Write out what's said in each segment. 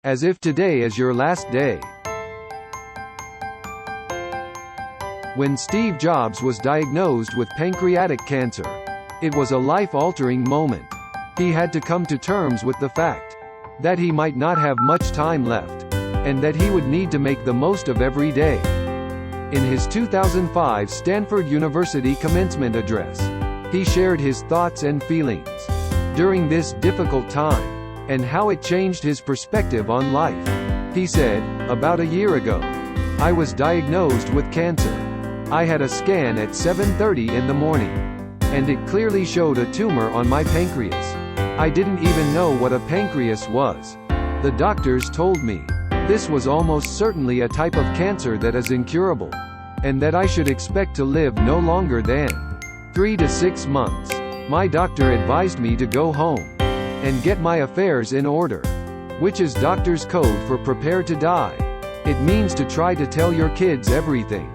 as if today is your last day. When Steve Jobs was diagnosed with pancreatic cancer, it was a life-altering moment. He had to come to terms with the fact that he might not have much time left, and that he would need to make the most of every day. In his 2005 Stanford University commencement address, he shared his thoughts and feelings during this difficult time, and how it changed his perspective on life. He said, "About a year ago, I was diagnosed with cancer. I had a scan at 7:30 in the morning, and it clearly showed a tumor on my pancreas. I didn't even know what a pancreas was. The doctors told me this was almost certainly a type of cancer that is incurable, and that I should expect to live no longer than 3 to 6 months. My doctor advised me to go home and get my affairs in order, which is doctor's code for prepare to die. It means to try to tell your kids everything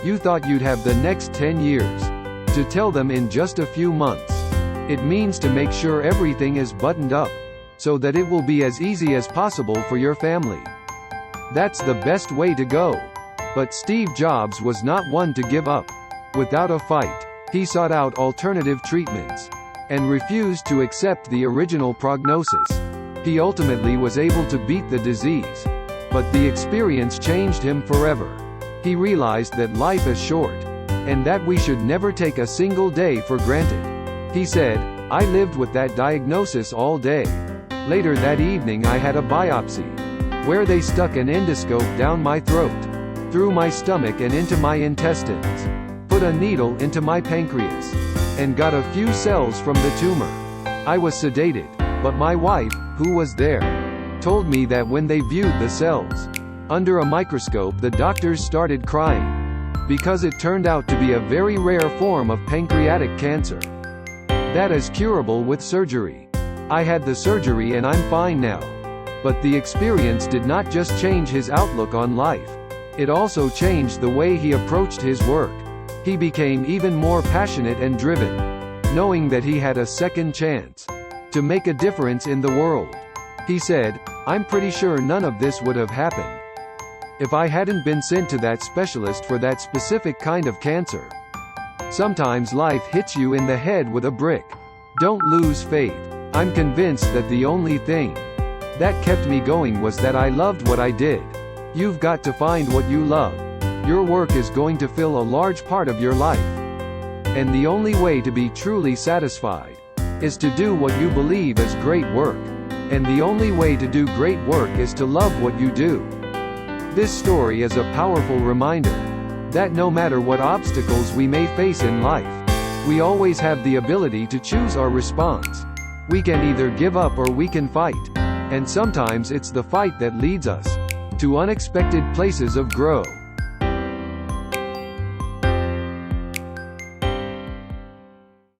you thought you'd have the next 10 years, to tell them in just a few months. It means to make sure everything is buttoned up, so that it will be as easy as possible for your family. That's the best way to go." But Steve Jobs was not one to give up. Without a fight, he sought out alternative treatments, and refused to accept the original prognosis. He ultimately was able to beat the disease, but the experience changed him forever. He realized that life is short, and that we should never take a single day for granted. He said, "I lived with that diagnosis all day. Later that evening I had a biopsy, where they stuck an endoscope down my throat, through my stomach and into my intestines, put a needle into my pancreas, and got a few cells from the tumor. I was sedated, but my wife, who was there, told me that when they viewed the cells under a microscope, the doctors started crying, because it turned out to be a very rare form of pancreatic cancer that is curable with surgery. I had the surgery and I'm fine now." But the experience did not just change his outlook on life. It also changed the way he approached his work. He became even more passionate and driven, knowing that he had a second chance to make a difference in the world. He said, "I'm pretty sure none of this would have happened if I hadn't been sent to that specialist for that specific kind of cancer." Sometimes life hits you in the head with a brick. Don't lose faith. I'm convinced that the only thing that kept me going was that I loved what I did. You've got to find what you love. Your work is going to fill a large part of your life. And the only way to be truly satisfied is to do what you believe is great work. And the only way to do great work is to love what you do. This story is a powerful reminder that no matter what obstacles we may face in life, we always have the ability to choose our response. We can either give up or we can fight. And sometimes it's the fight that leads us to unexpected places of growth.